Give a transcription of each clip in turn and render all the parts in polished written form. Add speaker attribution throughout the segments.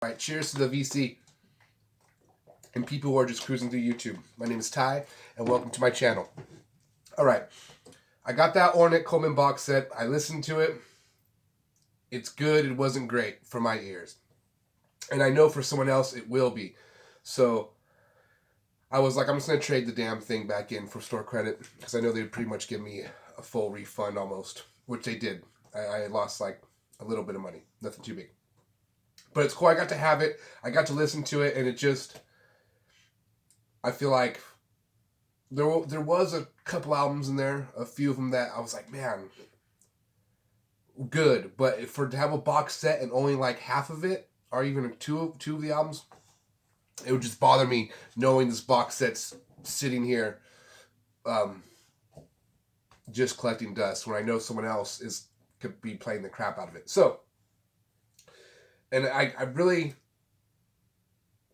Speaker 1: Alright, cheers to the VC and people who are just cruising through YouTube. My name is Ty, and welcome to my channel. Alright, I got that Ornette Coleman box set. I listened to it. It's good. It wasn't great for my ears. And I know for someone else it will be. So, I was like, I'm just going to trade the damn thing back in for store credit, because I know they'd pretty much give me a full refund almost, which they did. I lost like a little bit of money. Nothing too big. But it's cool. I got to have it. I got to listen to it, and it just, I feel like there was a couple albums in there, a few of them that I was like, man, good. But to have a box set and only like half of it, or even two of the albums, it would just bother me knowing this box set's sitting here, just collecting dust when I know someone else could be playing the crap out of it. So. And I really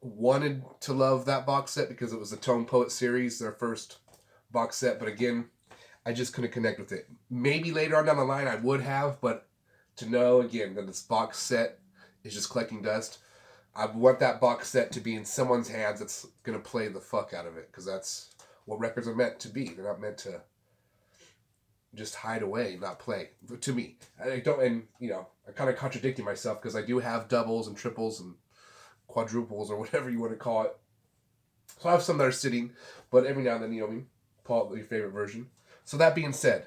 Speaker 1: wanted to love that box set because it was the Tone Poet series, their first box set. But again, I just couldn't connect with it. Maybe later on down the line I would have, but to know, again, that this box set is just collecting dust, I want that box set to be in someone's hands that's going to play the fuck out of it, because that's what records are meant to be. They're not meant to just hide away, not play. To me, I don't, and I'm kind of contradicting myself because I do have doubles and triples and quadruples or whatever you want to call it. So I have some that are sitting, but every now and then, pull out your favorite version. So that being said,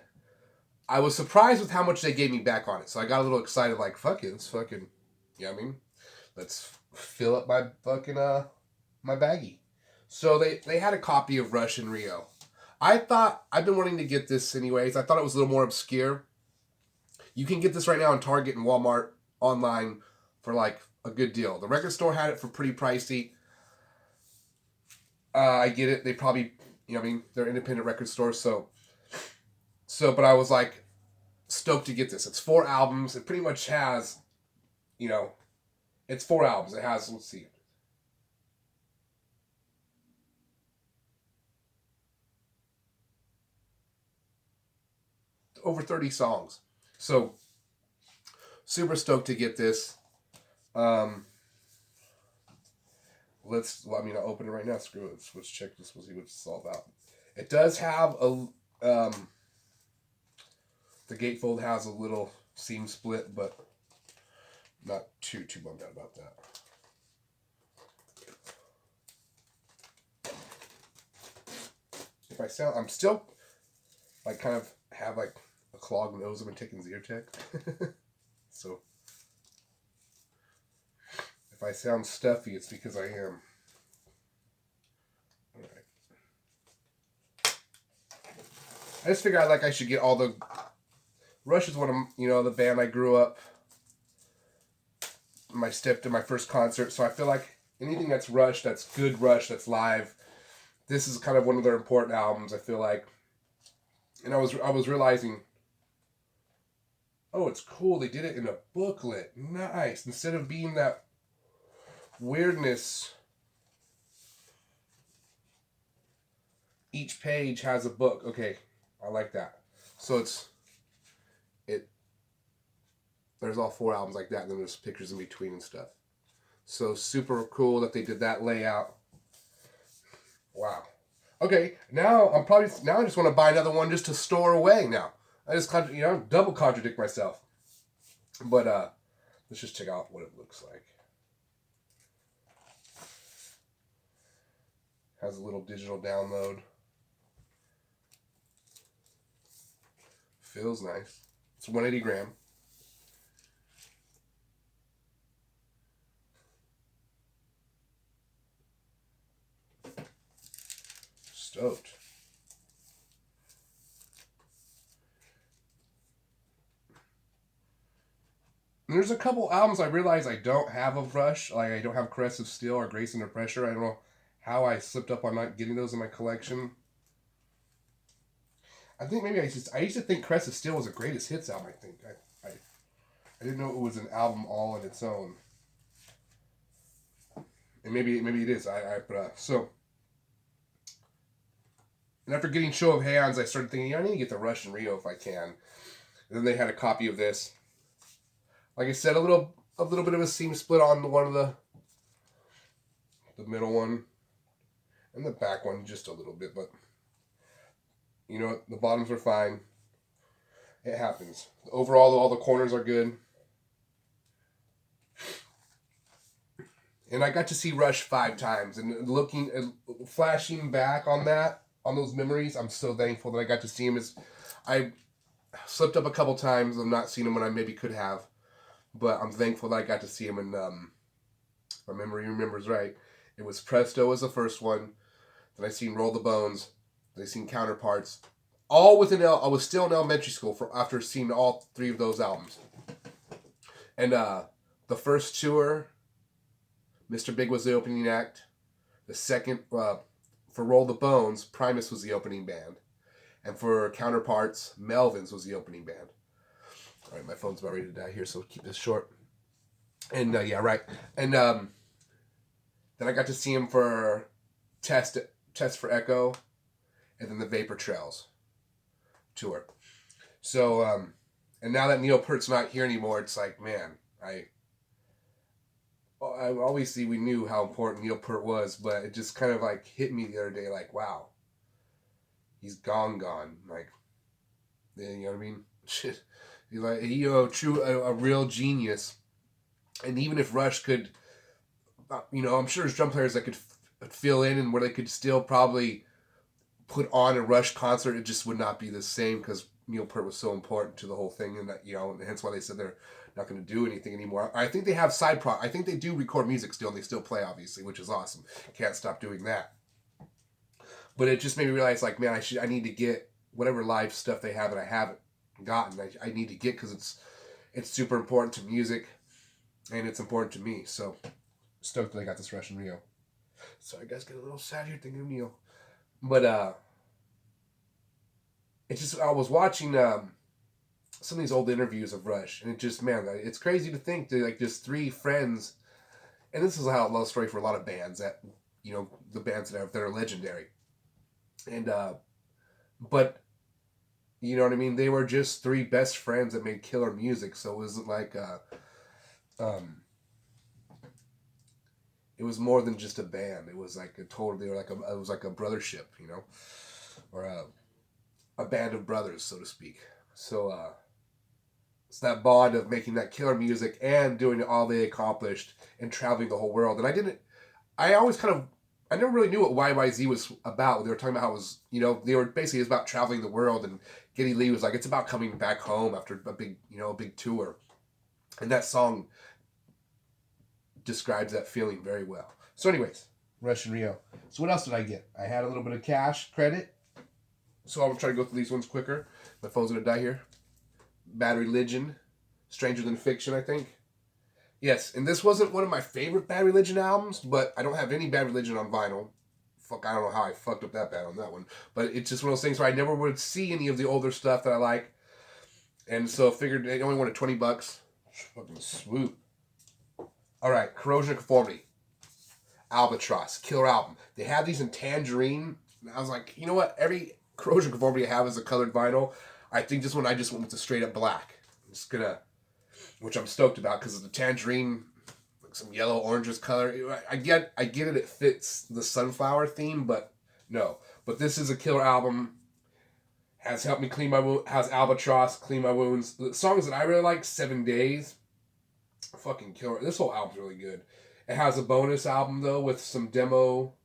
Speaker 1: I was surprised with how much they gave me back on it. So I got a little excited, like, fuck it, let's fucking, let's fill up my fucking my baggie. So they had a copy of Rush in Rio. I've been wanting to get this anyways. I thought it was a little more obscure. You can get this right now in Target and Walmart online for like a good deal. The record store had it for pretty pricey. I get it. They probably, they're independent record stores. So, but I was like stoked to get this. It's 4 albums. It pretty much has, it's 4 albums. It has, let's see. Over 30 songs. So, super stoked to get this. I'll open it right now. Screw it. Let's check this. We'll see what it's all about. It does have the gatefold has a little seam split, but not too bummed out about that. If I sound, I'm still like kind of have like a clogged nose. I've been taking Zyrtec. So if I sound stuffy, it's because I am. Alright. I just figured I should get all the... Rush is one of, the band I grew up. My step to my first concert. So I feel like anything that's Rush, that's good Rush, that's live, this is kind of one of their important albums, I feel like. And I was realizing, oh, it's cool. They did it in a booklet. Nice. Instead of being that weirdness, each page has a book. Okay, I like that. So there's all 4 albums like that, and then there's pictures in between and stuff. So super cool that they did that layout. Wow. Okay, now I just want to buy another one just to store away now. I just double contradict myself. But let's just check out what it looks like. Has a little digital download. Feels nice. It's 180 gram. Stoked. And there's a couple albums I realize I don't have of Rush. Like I don't have Caress of Steel or Grace Under Pressure. I don't know how I slipped up on not getting those in my collection. I think maybe I used to think Caress of Steel was a greatest hits album. I think I didn't know it was an album all on its own. And maybe it is. So. And after getting Show of Hands, I started thinking, I need to get the Rush in Rio if I can. And then they had a copy of this. Like I said, a little bit of a seam split on one of the the middle one, and the back one just a little bit, but you know, the bottoms are fine. It happens. Overall, all the corners are good. And I got to see Rush 5 times, and looking and flashing back on that, on those memories, I'm so thankful that I got to see him. I slipped up a couple times of not seeing him when I maybe could have, but I'm thankful that I got to see him. And my memory remembers right. It was Presto was the first one. Then I seen Roll the Bones. Then I seen Counterparts. All within I was still in elementary school after seeing all 3 of those albums. And the first tour, Mr. Big was the opening act. The second, for Roll the Bones, Primus was the opening band. And for Counterparts, Melvins was the opening band. All right, my phone's about ready to die here, so keep this short. And yeah, right. And then I got to see him for Test for Echo, and then the Vapor Trails tour. So, and now that Neil Peart's not here anymore, it's like, man, I obviously we knew how important Neil Peart was, but it just kind of like hit me the other day, like, wow, he's gone. Like, you know what I mean? Shit, he's like, a real genius. And even if Rush could, I'm sure there's drum players that could fill in and where they could still probably put on a Rush concert, it just would not be the same because Neil Peart was so important to the whole thing, and that, and hence why they said they're not going to do anything anymore. I think they have I think they do record music still, and they still play, obviously, which is awesome. Can't stop doing that. But it just made me realize, like, man, I need to get whatever live stuff they have that I haven't gotten. I need to get, because it's super important to music, and it's important to me. So stoked that I got this Rush in Rio. Sorry, guys, get a little sad here thinking of Neil. But it's just, I was watching some of these old interviews of Rush, and it just, man, it's crazy to think that, like, just 3 friends, and this is how a love story for a lot of bands that, the bands that are legendary. And but you know what I mean, they were just 3 best friends that made killer music. So it wasn't like it was more than just a band. It was like it was like a brothership, or a band of brothers, so to speak. So it's that bond of making that killer music and doing all they accomplished and traveling the whole world. And I never really knew what YYZ was about. They were talking about how it was, they were basically, about traveling the world, and Geddy Lee was like, it's about coming back home after a big tour. And that song describes that feeling very well. So anyways, Rush in Rio. So what else did I get? I had a little bit of cash credit. So I'm trying to go through these ones quicker. My phone's going to die here. Bad Religion. Stranger Than Fiction, I think. Yes, and this wasn't one of my favorite Bad Religion albums, but I don't have any Bad Religion on vinyl. Fuck, I don't know how I fucked up that bad on that one. But it's just one of those things where I never would see any of the older stuff that I like. And so I figured they only wanted $20. Fucking swoop. Alright, Corrosion of Conformity. Albatross. Killer album. They have these in Tangerine. And I was like, you know what? Every Corrosion of Conformity I have is a colored vinyl. I think this one I just went with the straight up black. I'm just gonna... Which I'm stoked about because of the tangerine, like some yellow oranges color. I get it fits the sunflower theme, but no. But this is a killer album. Has helped me clean my wounds. Has Albatross, Clean My Wounds. The songs that I really like, 7 Days. Fucking killer. This whole album's really good. It has a bonus album though with some demo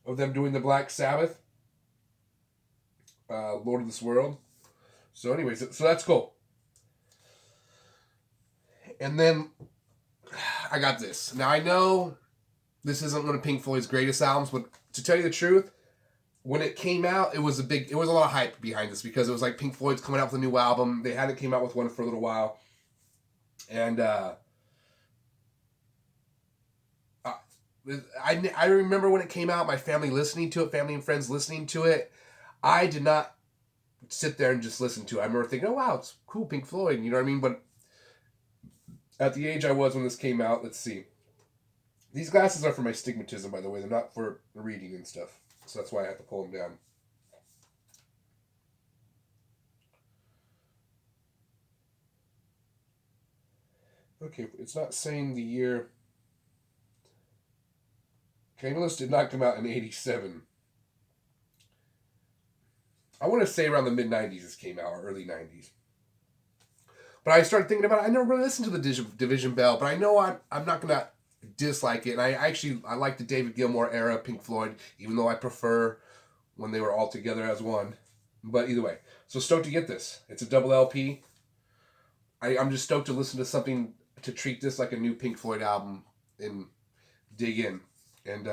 Speaker 1: of them doing the Black Sabbath. Lord of this World. So anyways, so that's cool. And then I got this. Now I know this isn't one of Pink Floyd's greatest albums, but to tell you the truth, when it came out, it was a lot of hype behind this because it was like Pink Floyd's coming out with a new album. They hadn't came out with one for a little while. And I remember when it came out, my family listening to it, family and friends listening to it. I did not sit there and just listen to it. I remember thinking, oh wow, it's cool, Pink Floyd, you know what I mean? But at the age I was when this came out, let's see. These glasses are for my stigmatism, by the way. They're not for reading and stuff. So that's why I have to pull them down. Okay, it's not saying the year. Shameless did not come out in 87. I want to say around the mid 90s this came out, or early 90s. But I started thinking about it. I never really listened to the Division Bell, but I know I'm not going to dislike it. And I like the David Gilmour era Pink Floyd, even though I prefer when they were all together as one. But either way. So stoked to get this. It's a double LP. I'm just stoked to listen to something, to treat this like a new Pink Floyd album and dig in. And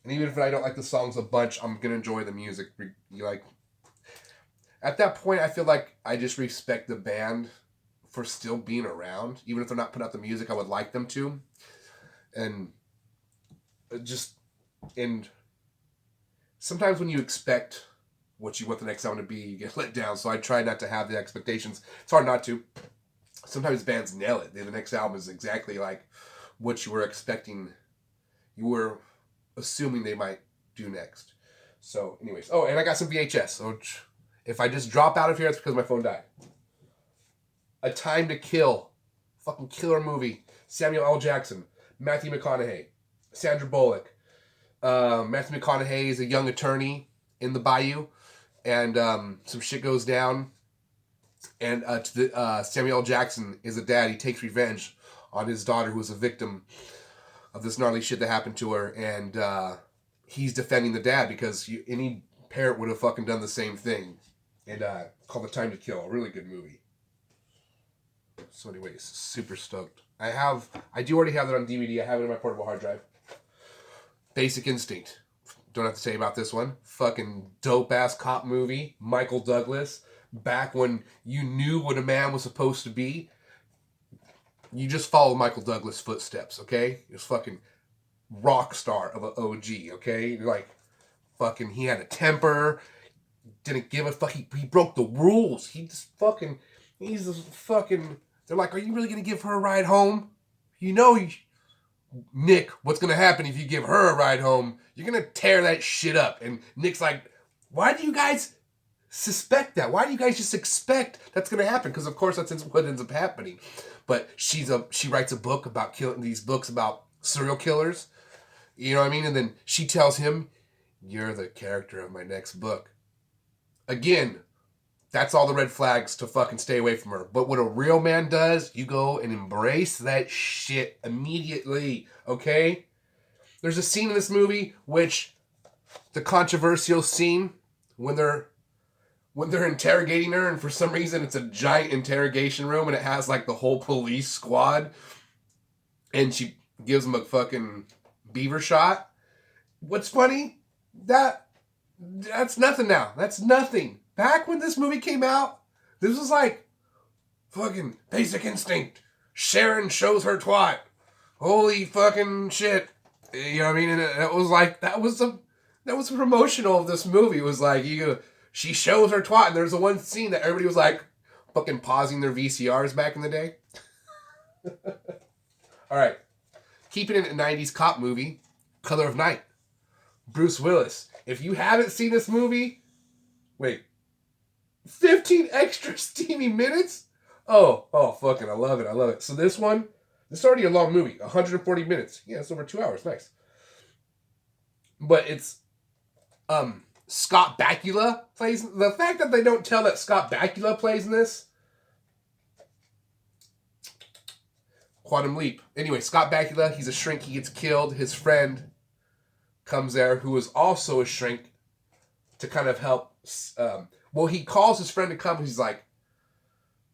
Speaker 1: even if I don't like the songs a bunch, I'm going to enjoy the music. Like, at that point, I feel like I just respect the band for still being around. Even if they're not putting out the music I would like them to. And sometimes when you expect what you want the next album to be, you get let down. So I try not to have the expectations. It's hard not to. Sometimes bands nail it. The next album is exactly like what you were expecting. You were assuming they might do next. So anyways. Oh, and I got some VHS. So if I just drop out of here, it's because my phone died. A Time to Kill. Fucking killer movie. Samuel L. Jackson. Matthew McConaughey. Sandra Bullock. Matthew McConaughey is a young attorney in the bayou. And some shit goes down. And Samuel L. Jackson is a dad. He takes revenge on his daughter who was a victim of this gnarly shit that happened to her. And he's defending the dad because any parent would have fucking done the same thing. And called A Time to Kill. A really good movie. So anyways, super stoked. I do already have it on DVD. I have it on my portable hard drive. Basic Instinct. Don't have to say about this one. Fucking dope-ass cop movie. Michael Douglas. Back when you knew what a man was supposed to be. You just follow Michael Douglas' footsteps, okay? He was fucking rock star of an OG, okay? You're like, fucking, he had a temper. Didn't give a fuck. He broke the rules. He's a fucking... They're like, are you really going to give her a ride home? You know, Nick, what's going to happen if you give her a ride home? You're going to tear that shit up. And Nick's like, why do you guys suspect that? Why do you guys just expect that's going to happen? Because, of course, that's what ends up happening. But she writes a book about these books about serial killers. You know what I mean? And then she tells him, you're the character of my next book. Again, that's all the red flags to fucking stay away from her. But what a real man does, you go and embrace that shit immediately, okay? There's a scene in this movie which, the controversial scene, when they're interrogating her, and for some reason it's a giant interrogation room and it has like the whole police squad, and she gives them a fucking beaver shot. What's funny? That's nothing now. That's nothing. Back when this movie came out, this was like fucking Basic Instinct. Sharon shows her twat. Holy fucking shit. You know what I mean? And it was like, that was promotional of this movie. It was like, she shows her twat, and there's the one scene that everybody was like fucking pausing their VCRs back in the day. Alright. Keeping it a 90s cop movie, Color of Night. Bruce Willis. If you haven't seen this movie, wait. 15 extra steamy minutes? Oh, fucking, I love it. So this is already a long movie, 140 minutes. Yeah, it's over 2 hours, nice. But it's, Scott Bakula plays, the fact that they don't tell that Scott Bakula plays in this, Quantum Leap. Anyway, Scott Bakula, he's a shrink, he gets killed, his friend comes there, who is also a shrink, to kind of help, he calls his friend to come. He's like,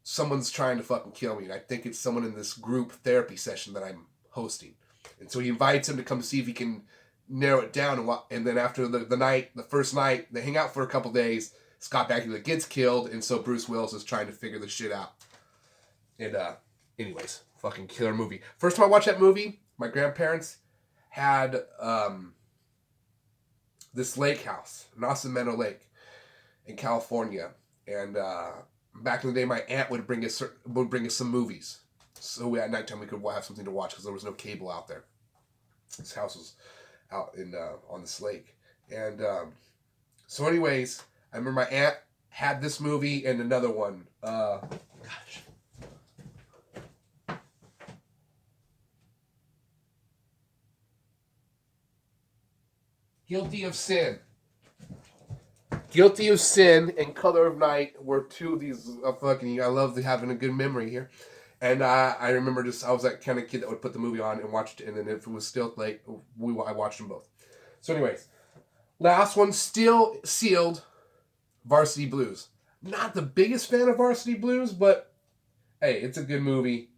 Speaker 1: someone's trying to fucking kill me. And I think it's someone in this group therapy session that I'm hosting. And so he invites him to come see if he can narrow it down. And then after the first night, they hang out for a couple days. Scott Bakula gets killed. And so Bruce Willis is trying to figure the shit out. And anyways, fucking killer movie. First time I watched that movie, my grandparents had this lake house, Nacimiento Lake, in California, and back in the day, my aunt would bring us some movies, so at nighttime we could have something to watch because there was no cable out there. This house was out in on this lake, and so anyways, I remember my aunt had this movie and another one. Guilty of Sin. Guilty of Sin and Color of Night were two of these fucking. I love having a good memory here. And I remember I was that kind of kid that would put the movie on and watch it, and then if it was still late, I watched them both. So anyways, last one, still sealed, Varsity Blues. Not the biggest fan of Varsity Blues, but hey, it's a good movie.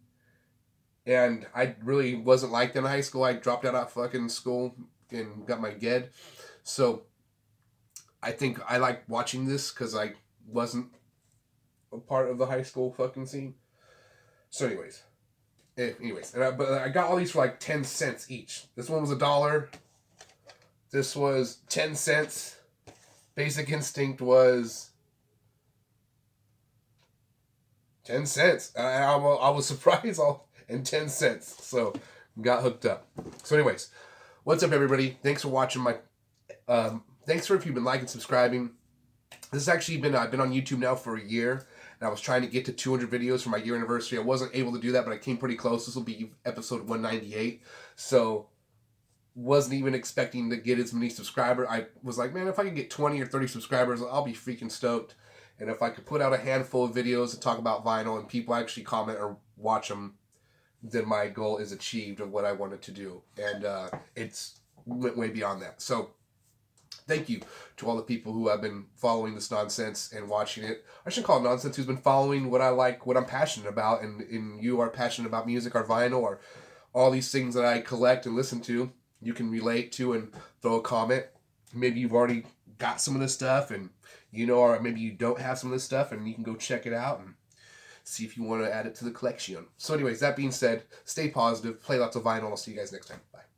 Speaker 1: And I really wasn't liked in high school. I dropped out of fucking school and got my GED. So I think I like watching this because I wasn't a part of the high school fucking scene. So anyways, but I got all these for like 10 cents each. This one was $1. This was 10 cents. Basic Instinct was 10 cents. I was surprised and 10 cents. So got hooked up. So anyways, what's up everybody? Thanks for watching my thanks for if you've been liking, subscribing. This has actually been I've been on YouTube now for a year, and I was trying to get to 200 videos for my year anniversary. I wasn't able to do that, but I came pretty close. This will be episode 198. So wasn't even expecting to get as many subscribers. I was like, man, if I could get 20 or 30 subscribers, I'll be freaking stoked. And if I could put out a handful of videos to talk about vinyl and people actually comment or watch them, then my goal is achieved of what I wanted to do. And it's went way beyond that. So thank you to all the people who have been following this nonsense and watching it. I shouldn't call it nonsense, who's been following what I like, what I'm passionate about, and you are passionate about music or vinyl or all these things that I collect and listen to. You can relate to and throw a comment. Maybe you've already got some of this stuff and or maybe you don't have some of this stuff and you can go check it out and see if you want to add it to the collection. So anyways, that being said, stay positive, play lots of vinyl. I'll see you guys next time. Bye.